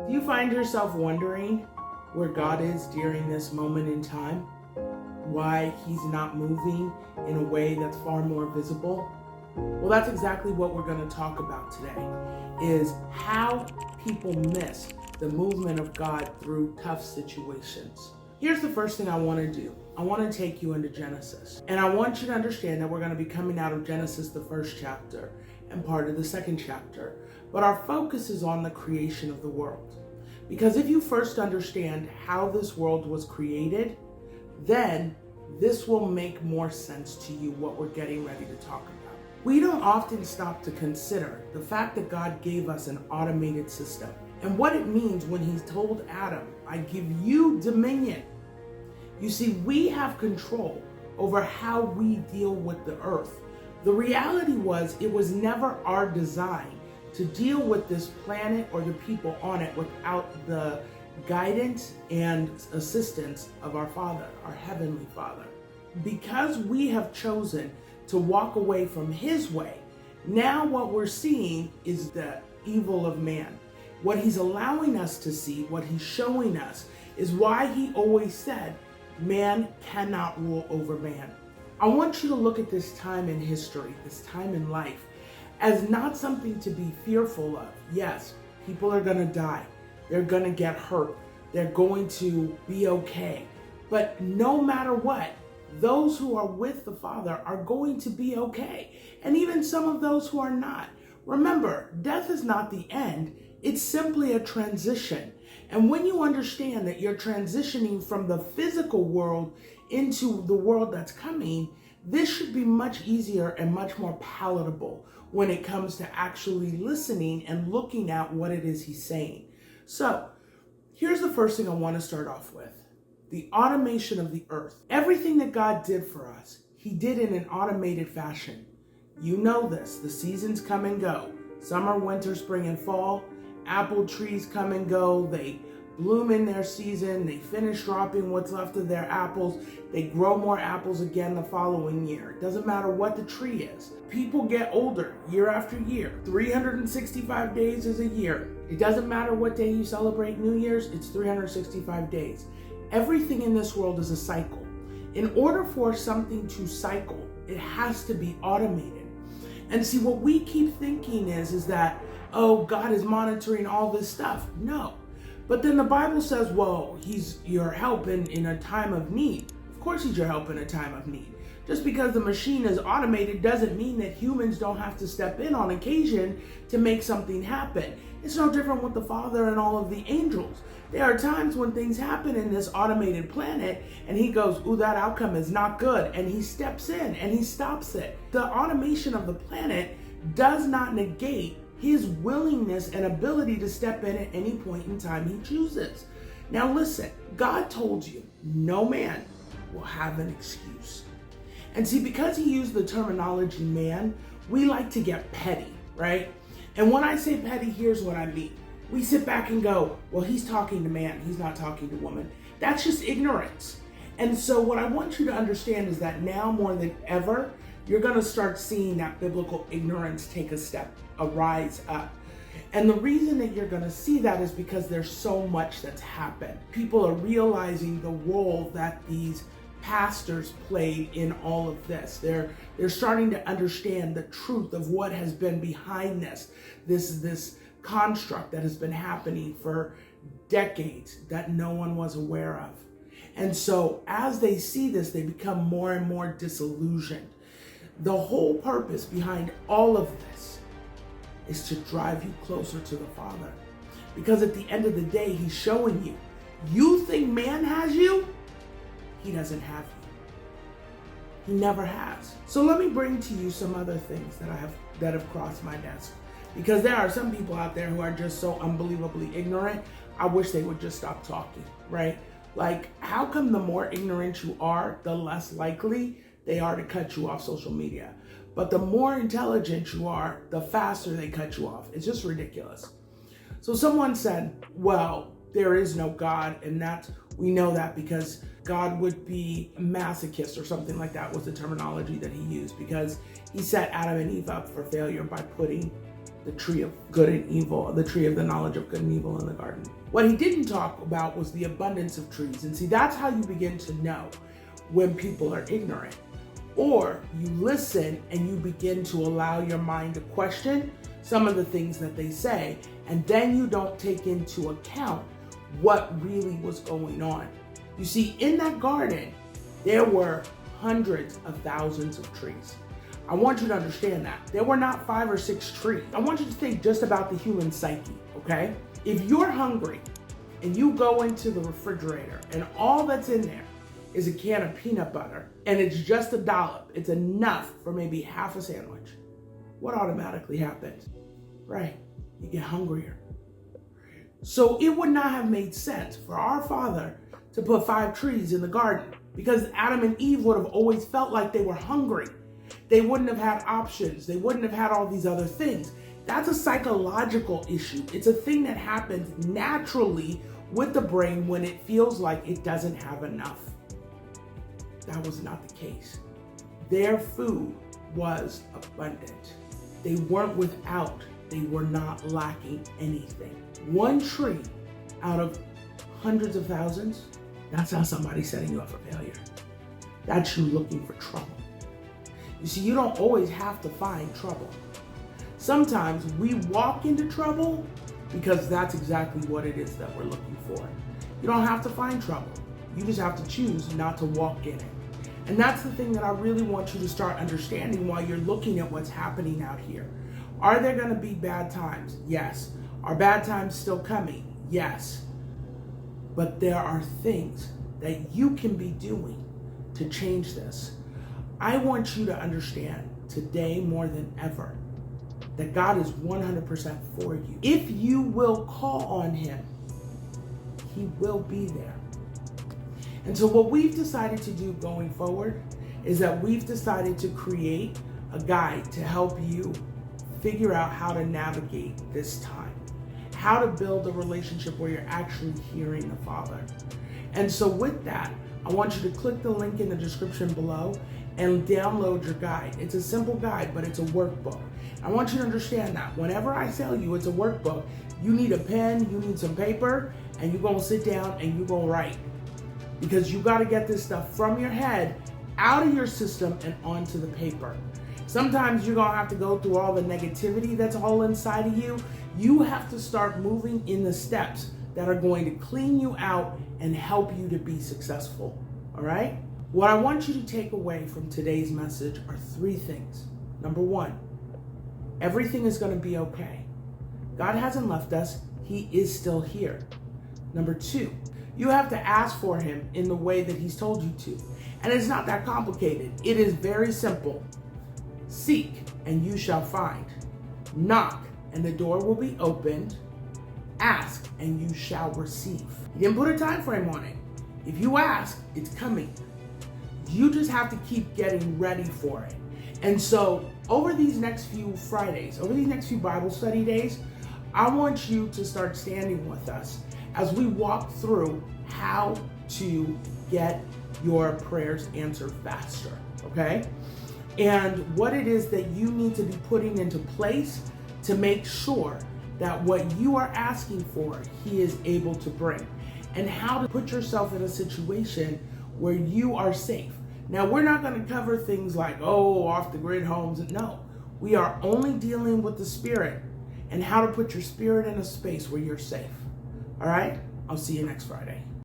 Do you find yourself wondering where God is during this moment in time? Why he's not moving in a way that's far more visible? Well, that's exactly what we're going to talk about today, is how people miss the movement of God through tough situations. Here's the first thing I want to do. I want to take you into Genesis. And I want you to understand that we're going to be coming out of Genesis, the first chapter, and part of the second chapter. But our focus is on the creation of the world. Because if you first understand how this world was created, then this will make more sense to you what we're getting ready to talk about. We don't often stop to consider the fact that God gave us an automated system and what it means when he told Adam, I give you dominion. You see, we have control over how we deal with the earth. The reality was, it was never our design to deal with this planet or the people on it without the guidance and assistance of our Father, our Heavenly Father. Because we have chosen to walk away from his way, now what we're seeing is the evil of man. What he's allowing us to see, what he's showing us, is why he always said, man cannot rule over man. I want you to look at this time in history, this time in life, as not something to be fearful of. Yes, people are going to die. They're going to get hurt. They're going to be okay. But no matter what, those who are with the Father are going to be okay. And even some of those who are not. Remember, death is not the end. It's simply a transition. And when you understand that you're transitioning from the physical world into the world that's coming, this should be much easier and much more palatable when it comes to actually listening and looking at what it is he's saying. So, here's the first thing I want to start off with. The automation of the earth. Everything that God did for us, he did in an automated fashion. You know this. The seasons come and go. Summer, winter, spring, and fall. Apple trees come and go. They bloom in their season. They finish dropping what's left of their apples. They grow more apples again the following year. It doesn't matter what the tree is. People get older year after year. 365 days is a year. It doesn't matter what day you celebrate New Year's, it's 365 days. Everything in this world is a cycle. In order for something to cycle, it has to be automated. And see, what we keep thinking is that, oh, God is monitoring all this stuff. No. But then the Bible says, well, he's your help in a time of need. Of course he's your help in a time of need. Just because the machine is automated doesn't mean that humans don't have to step in on occasion to make something happen. It's no different with the Father and all of the angels. There are times when things happen in this automated planet and he goes, ooh, that outcome is not good. And he steps in and he stops it. The automation of the planet does not negate his willingness and ability to step in at any point in time he chooses. Now listen, God told you no man will have an excuse. And see, because he used the terminology man, we like to get petty, right? And when I say petty, here's what I mean. We sit back and go, well, he's talking to man, he's not talking to woman. That's just ignorance. And so what I want you to understand is that now more than ever, you're going to start seeing that biblical ignorance take a rise up. And the reason that you're going to see that is because there's so much that's happened. People are realizing the role that these pastors played in all of this. They're starting to understand the truth of what has been behind this construct that has been happening for decades that no one was aware of. And so as they see this, they become more and more disillusioned. The whole purpose behind all of this is to drive you closer to the Father. Because at the end of the day, he's showing you, you think man has you? He doesn't have you. He never has. So let me bring to you some other things that have crossed my desk. Because there are some people out there who are just so unbelievably ignorant, I wish they would just stop talking, right? Like, how come the more ignorant you are, the less likely they are to cut you off social media? But the more intelligent you are, the faster they cut you off. It's just ridiculous. So someone said, well, there is no God, and we know that because God would be a masochist or something like that was the terminology that he used, because he set Adam and Eve up for failure by putting the tree of good and evil, the tree of the knowledge of good and evil in the garden. What he didn't talk about was the abundance of trees. And see, that's how you begin to know when people are ignorant. Or you listen and you begin to allow your mind to question some of the things that they say, and then you don't take into account what really was going on. You see, in that garden, there were hundreds of thousands of trees. I want you to understand that. There were not 5 or 6 trees. I want you to think just about the human psyche, okay? If you're hungry and you go into the refrigerator and all that's in there is a can of peanut butter and it's just a dollop, it's enough for maybe half a sandwich, what automatically happens? Right, you get hungrier. So it would not have made sense for our Father to put 5 trees in the garden, because Adam and Eve would have always felt like they were hungry. They wouldn't have had options. They wouldn't have had all these other things. That's a psychological issue. It's a thing that happens naturally with the brain when it feels like it doesn't have enough. That was not the case. Their food was abundant. They weren't without. They were not lacking anything. 1 tree out of hundreds of thousands, that's not somebody setting you up for failure. That's you looking for trouble. You see, you don't always have to find trouble. Sometimes we walk into trouble because that's exactly what it is that we're looking for. You don't have to find trouble. You just have to choose not to walk in it. And that's the thing that I really want you to start understanding while you're looking at what's happening out here. Are there going to be bad times? Yes. Are bad times still coming? Yes. But there are things that you can be doing to change this. I want you to understand today more than ever that God is 100% for you. If you will call on him, he will be there. And so what we've decided to do going forward is that we've decided to create a guide to help you figure out how to navigate this time, how to build a relationship where you're actually hearing the Father. And so with that, I want you to click the link in the description below and download your guide. It's a simple guide, but it's a workbook. I want you to understand that whenever I tell you it's a workbook, you need a pen, you need some paper, and you're gonna sit down and you're gonna write. Because you gotta get this stuff from your head, out of your system, and onto the paper. Sometimes you're gonna have to go through all the negativity that's all inside of you. You have to start moving in the steps that are going to clean you out and help you to be successful, all right? What I want you to take away from today's message are 3 things. Number 1, everything is gonna be okay. God hasn't left us, he is still here. Number 2, you have to ask for him in the way that he's told you to. And it's not that complicated. It is very simple. Seek and you shall find. Knock and the door will be opened. Ask and you shall receive. He didn't put a time frame on it. If you ask, it's coming. You just have to keep getting ready for it. And so over these next few Fridays, over these next few Bible study days, I want you to start standing with us as we walk through how to get your prayers answered faster, okay? And what it is that you need to be putting into place to make sure that what you are asking for, he is able to bring. And how to put yourself in a situation where you are safe. Now, we're not going to cover things like, off the grid homes. No, we are only dealing with the spirit and how to put your spirit in a space where you're safe. All right? I'll see you next Friday.